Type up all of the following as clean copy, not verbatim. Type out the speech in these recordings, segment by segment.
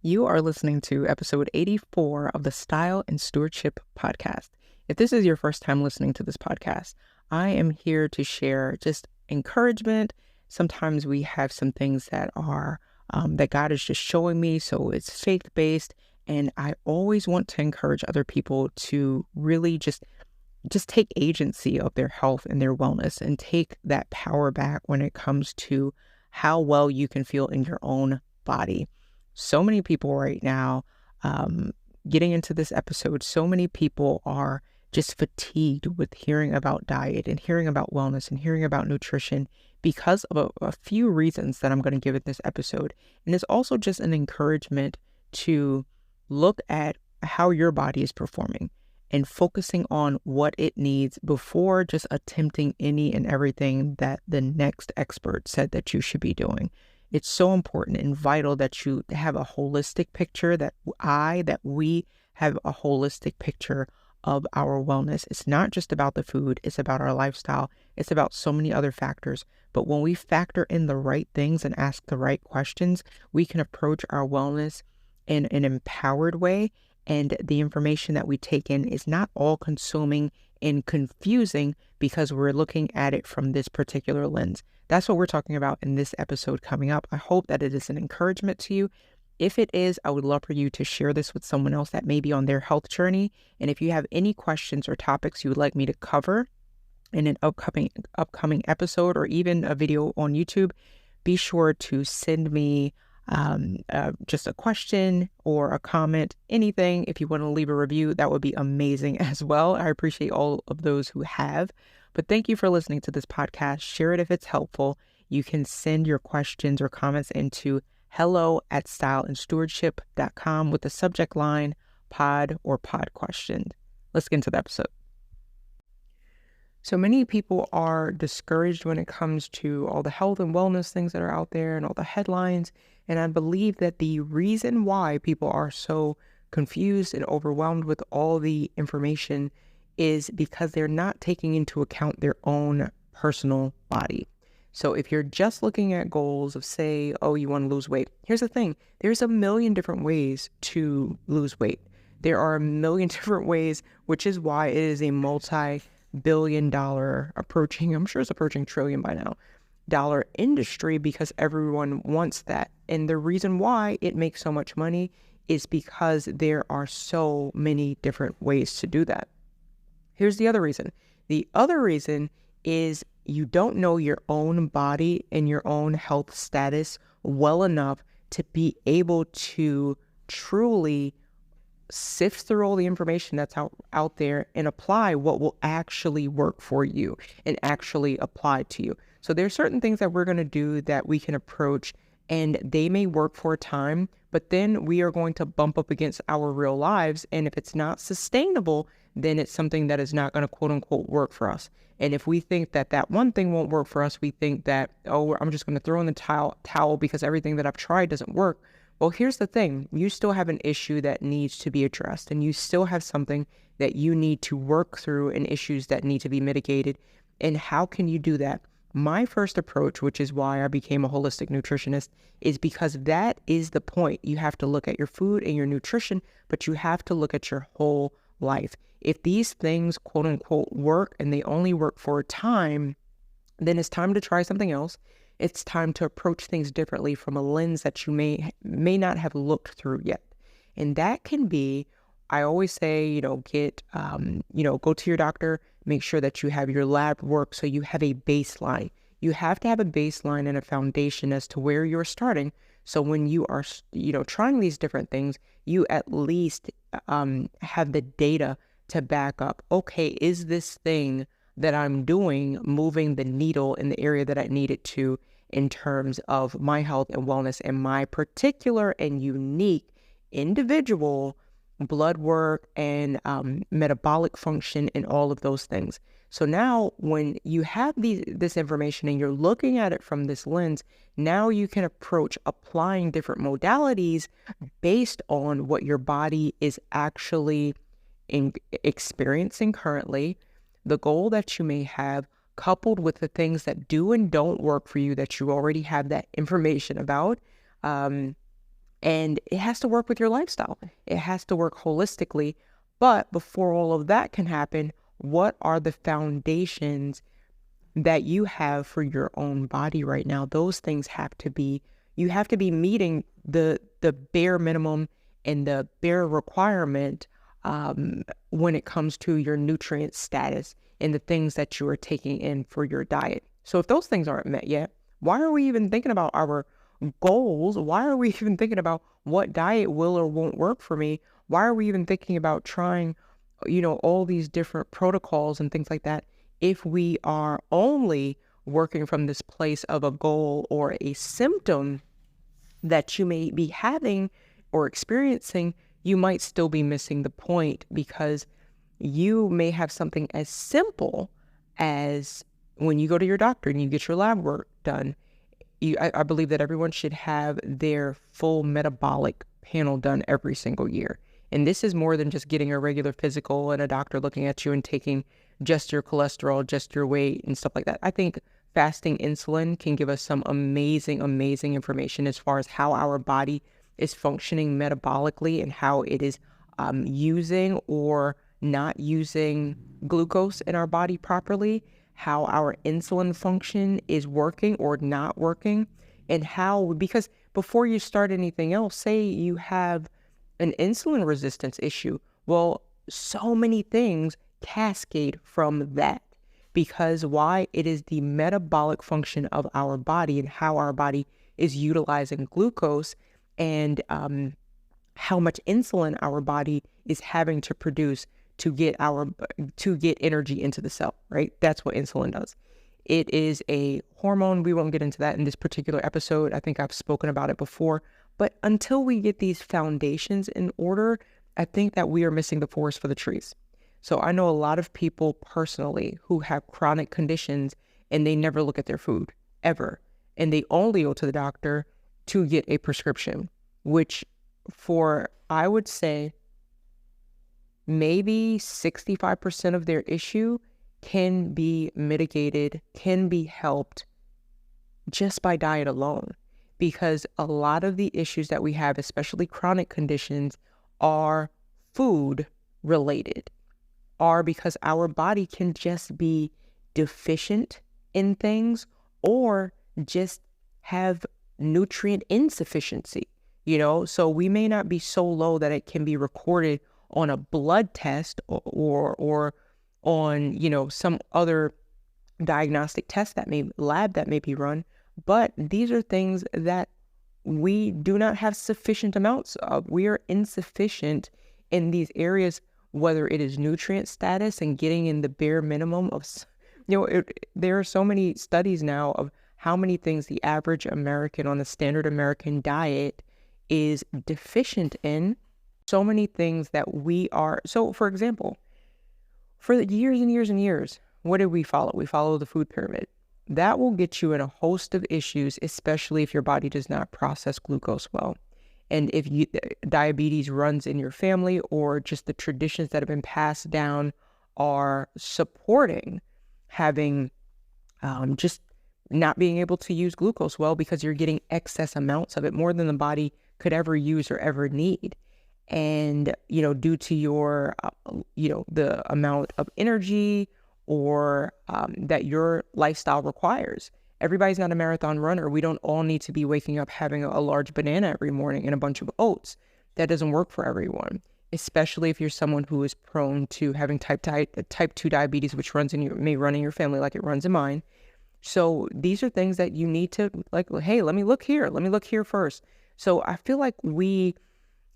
You are listening to episode 84 of the Style and Stewardship podcast. If this is your first time listening to this podcast, I am here to share just encouragement. Sometimes we have some things that are that God is just showing me, so it's faith-based, and I always want to encourage other people to really just take agency of their health and their wellness and take that power back when it comes to how well you can feel in your own body. So many people right now, getting into this episode, so many people are just fatigued with hearing about diet and hearing about wellness and hearing about nutrition because of a few reasons that I'm going to give in this episode. And it's also just an encouragement to look at how your body is performing and focusing on what it needs before just attempting any and everything that the next expert said that you should be doing. It's so important and vital that you have a holistic picture, that we have a holistic picture of our wellness. It's not just about the food, it's about our lifestyle, it's about so many other factors. But when we factor in the right things and ask the right questions, we can approach our wellness in an empowered way. And the information that we take in is not all consuming and confusing because we're looking at it from this particular lens. That's what we're talking about in this episode coming up. I hope that it is an encouragement to you. If it is, I would love for you to share this with someone else that may be on their health journey. And if you have any questions or topics you would like me to cover in an upcoming episode or even a video on YouTube, be sure to send me just a question or a comment, anything. If you want to leave a review, that would be amazing as well. I appreciate all of those who have. But thank you for listening to this podcast. Share it if it's helpful. You can send your questions or comments into hello@styleandstewardship.com with the subject line pod or pod question. Let's get into the episode. So many people are discouraged when it comes to all the health and wellness things that are out there and all the headlines. And I believe that the reason why people are so confused and overwhelmed with all the information is because they're not taking into account their own personal body. So if you're just looking at goals of, say, oh, you want to lose weight, here's the thing. There's a million different ways to lose weight. There are a million different ways, which is why it is a multi-billion-dollar I'm sure it's approaching trillion by now, dollar industry, because everyone wants that. And the reason why it makes so much money is because there are so many different ways to do that. Here's the other reason. The other reason is you don't know your own body and your own health status well enough to be able to truly sift through all the information that's out there and apply what will actually work for you and actually apply to you. So there's certain things that we're going to do that we can approach, and they may work for a time, but then we are going to bump up against our real lives. And if it's not sustainable, then it's something that is not going to quote unquote work for us. And if we think that that one thing won't work for us, we think that, oh, I'm just going to throw in the towel because everything that I've tried doesn't work. Well, here's the thing. You still have an issue that needs to be addressed, and you still have something that you need to work through and issues that need to be mitigated. And how can you do that? My first approach, which is why I became a holistic nutritionist, is because that is the point. You have to look at your food and your nutrition, but you have to look at your whole life. If these things, quote unquote, work and they only work for a time, then it's time to try something else. It's time to approach things differently from a lens that you may not have looked through yet. And that can be, I always say, go to your doctor, make sure that you have your lab work so you have a baseline. You have to have a baseline and a foundation as to where you're starting. So when you are, trying these different things, you at least have the data to back up, okay, is this thing that I'm doing moving the needle in the area that I need it to in terms of my health and wellness and my particular and unique individual blood work and metabolic function and all of those things. So now when you have this information and you're looking at it from this lens, now you can approach applying different modalities based on what your body is actually experiencing currently, the goal that you may have, coupled with the things that do and don't work for you that you already have that information about. And it has to work with your lifestyle. It has to work holistically. But before all of that can happen, what are the foundations that you have for your own body right now? Those things have to be, you have to be meeting the bare minimum and the bare requirement when it comes to your nutrient status and the things that you are taking in for your diet. So if those things aren't met yet, why are we even thinking about our goals? Why are we even thinking about what diet will or won't work for me? Why are we even thinking about trying, all these different protocols and things like that if we are only working from this place of a goal or a symptom that you may be having or experiencing? You might still be missing the point, because you may have something as simple as when you go to your doctor and you get your lab work done. I believe that everyone should have their full metabolic panel done every single year. And this is more than just getting a regular physical and a doctor looking at you and taking just your cholesterol, just your weight and stuff like that. I think fasting insulin can give us some amazing, amazing information as far as how our body is functioning metabolically and how it is using or not using glucose in our body properly, how our insulin function is working or not working, and how, because before you start anything else, say you have an insulin resistance issue, well, so many things cascade from that. Because why? It is the metabolic function of our body and how our body is utilizing glucose, and how much insulin our body is having to produce to get energy into the cell, right? That's what insulin does. It is a hormone. We won't get into that in this particular episode. I think I've spoken about it before. But until we get these foundations in order, I think that we are missing the forest for the trees. So I know a lot of people personally who have chronic conditions and they never look at their food ever. And they only go to the doctor to get a prescription, which I would say, maybe 65% of their issue can be mitigated, can be helped just by diet alone. Because a lot of the issues that we have, especially chronic conditions, are food related, are because our body can just be deficient in things or just have nutrient insufficiency, so we may not be so low that it can be recorded on a blood test or on, some other diagnostic test that may be run. But these are things that we do not have sufficient amounts of. We are insufficient in these areas, whether it is nutrient status and getting in the bare minimum of, there are so many studies now of how many things the average American on the standard American diet is deficient in. So many things that we are. So, for example, for years and years and years, what did we follow? We follow the food pyramid. That will get you in a host of issues, especially if your body does not process glucose well. And if diabetes runs in your family, or just the traditions that have been passed down are supporting having just not being able to use glucose well, because you're getting excess amounts of it, more than the body could ever use or ever need. And, due to your, the amount of energy or that your lifestyle requires. Everybody's not a marathon runner. We don't all need to be waking up having a large banana every morning and a bunch of oats. That doesn't work for everyone, especially if you're someone who is prone to having type 2 diabetes, which may run in your family like it runs in mine. So these are things that you need to, like, hey, let me look here. Let me look here first. So I feel like we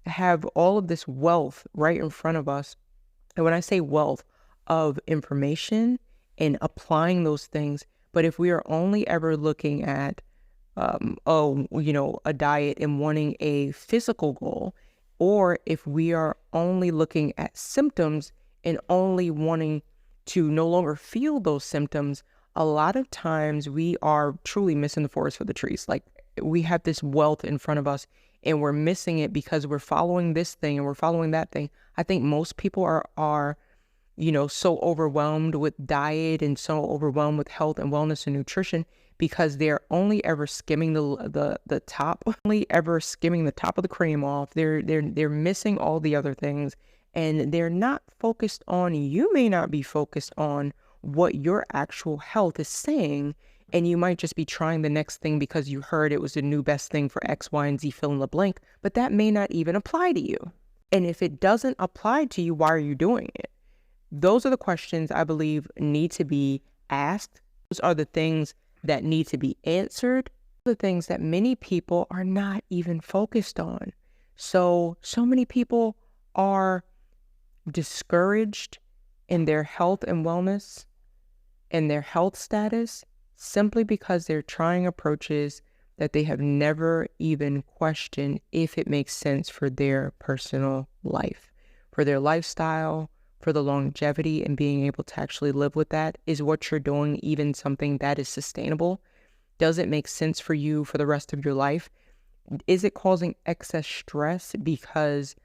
have all of this wealth right in front of us. And when I say wealth of information and applying those things, but if we are only ever looking at, a diet and wanting a physical goal, or if we are only looking at symptoms and only wanting to no longer feel those symptoms, a lot of times we are truly missing the forest for the trees. Like, we have this wealth in front of us and we're missing it because we're following this thing and we're following that thing. I think most people are so overwhelmed with diet and so overwhelmed with health and wellness and nutrition because they're only ever skimming the top, only ever skimming the top of the cream off. They're missing all the other things, and they're not focused on, you may not be focused on what your actual health is saying, and you might just be trying the next thing because you heard it was the new best thing for X, Y, and Z, fill in the blank, but that may not even apply to you. And if it doesn't apply to you, why are you doing it? Those are the questions I believe need to be asked. Those are the things that need to be answered. The things that many people are not even focused on. So many people are discouraged in their health and wellness and their health status simply because they're trying approaches that they have never even questioned if it makes sense for their personal life, for their lifestyle, for the longevity and being able to actually live with that. Is what you're doing even something that is sustainable? Does it make sense for you for the rest of your life? Is it causing excess stress because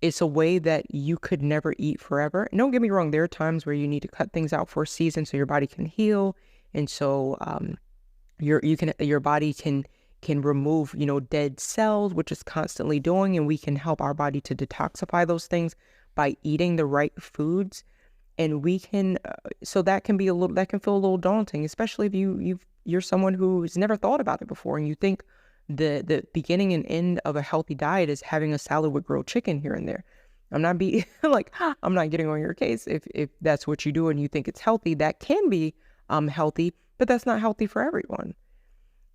it's a way that you could never eat forever? And don't get me wrong, there are times where you need to cut things out for a season so your body can heal. And so your body can remove, dead cells, which is constantly doing, and we can help our body to detoxify those things by eating the right foods. And we can, so that can feel a little daunting, especially if you're someone who's never thought about it before, and you think the beginning and end of a healthy diet is having a salad with grilled chicken here and there. I'm not I'm not getting on your case. If that's what you do and you think it's healthy, that can be healthy, but that's not healthy for everyone.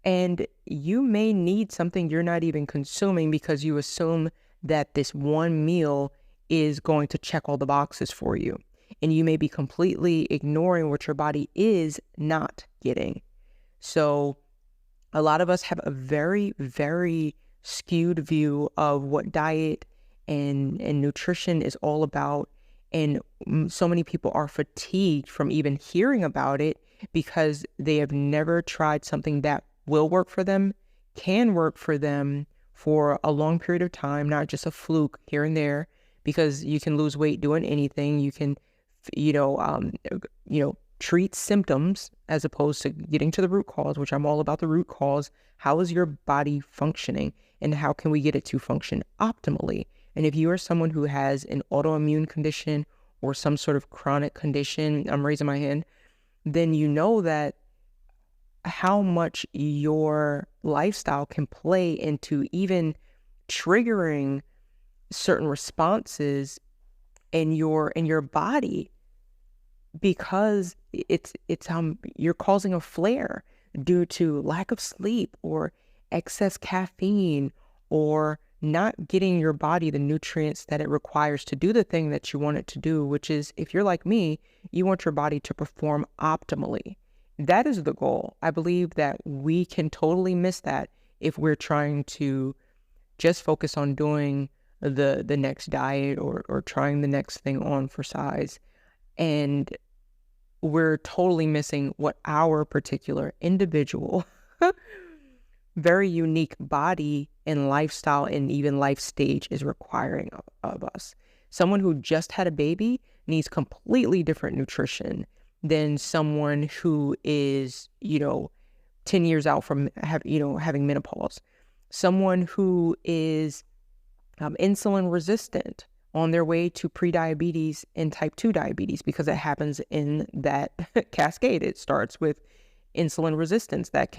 And you may need something you're not even consuming because you assume that this one meal is going to check all the boxes for you. And you may be completely ignoring what your body is not getting. So a lot of us have a very, very skewed view of what diet and nutrition is all about. And so many people are fatigued from even hearing about it because they have never tried something that will work for them, can work for them for a long period of time, not just a fluke here and there, because you can lose weight doing anything. You can, treat symptoms as opposed to getting to the root cause, which I'm all about the root cause. How is your body functioning, and how can we get it to function optimally? And if you are someone who has an autoimmune condition or some sort of chronic condition, I'm raising my hand, then you know that how much your lifestyle can play into even triggering certain responses in your body, because you're causing a flare due to lack of sleep or excess caffeine or not getting your body the nutrients that it requires to do the thing that you want it to do, which is, if you're like me, you want your body to perform optimally. That is the goal. I believe that we can totally miss that if we're trying to just focus on doing the next diet or trying the next thing on for size. And we're totally missing what our particular individual, very unique body and lifestyle and even life stage is requiring of us. Someone who just had a baby needs completely different nutrition than someone who is, 10 years out from having menopause. Someone who is insulin resistant on their way to prediabetes and type 2 diabetes, because it happens in that cascade. It starts with insulin resistance that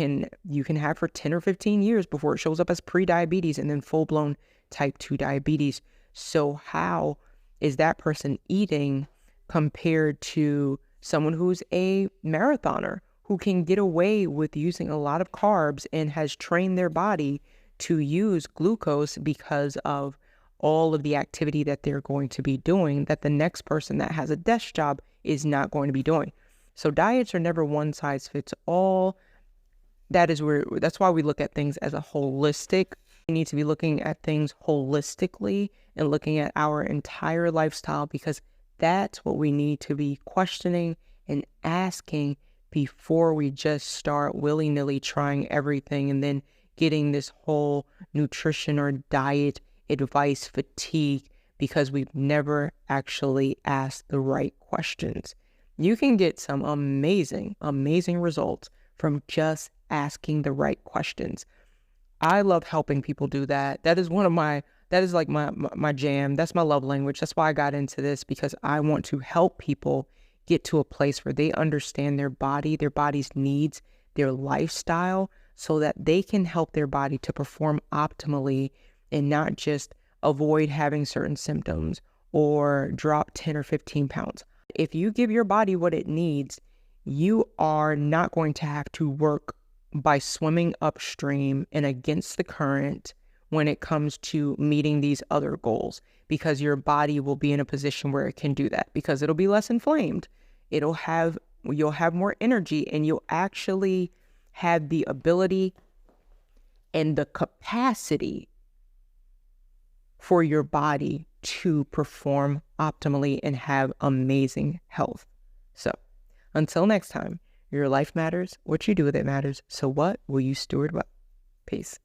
you can have for 10 or 15 years before it shows up as prediabetes and then full-blown type 2 diabetes. So how is that person eating compared to someone who's a marathoner who can get away with using a lot of carbs and has trained their body to use glucose because of all of the activity that they're going to be doing that the next person that has a desk job is not going to be doing? So diets are never one size fits all. That's why we look at things as a holistic. We need to be looking at things holistically and looking at our entire lifestyle, because that's what we need to be questioning and asking before we just start willy-nilly trying everything and then getting this whole nutrition or diet advice fatigue because we've never actually asked the right questions. You can get some amazing, amazing results from just asking the right questions. I love helping people do that. That is like my jam. That's my love language. That's why I got into this, because I want to help people get to a place where they understand their body, their body's needs, their lifestyle, so that they can help their body to perform optimally and not just avoid having certain symptoms or drop 10 or 15 pounds. If you give your body what it needs, you are not going to have to work by swimming upstream and against the current when it comes to meeting these other goals, because your body will be in a position where it can do that, because it'll be less inflamed. You'll have more energy, and you'll actually have the ability and the capacity for your body to perform optimally and have amazing health. So until next time, your life matters. What you do with it matters. So what will you steward well? Peace.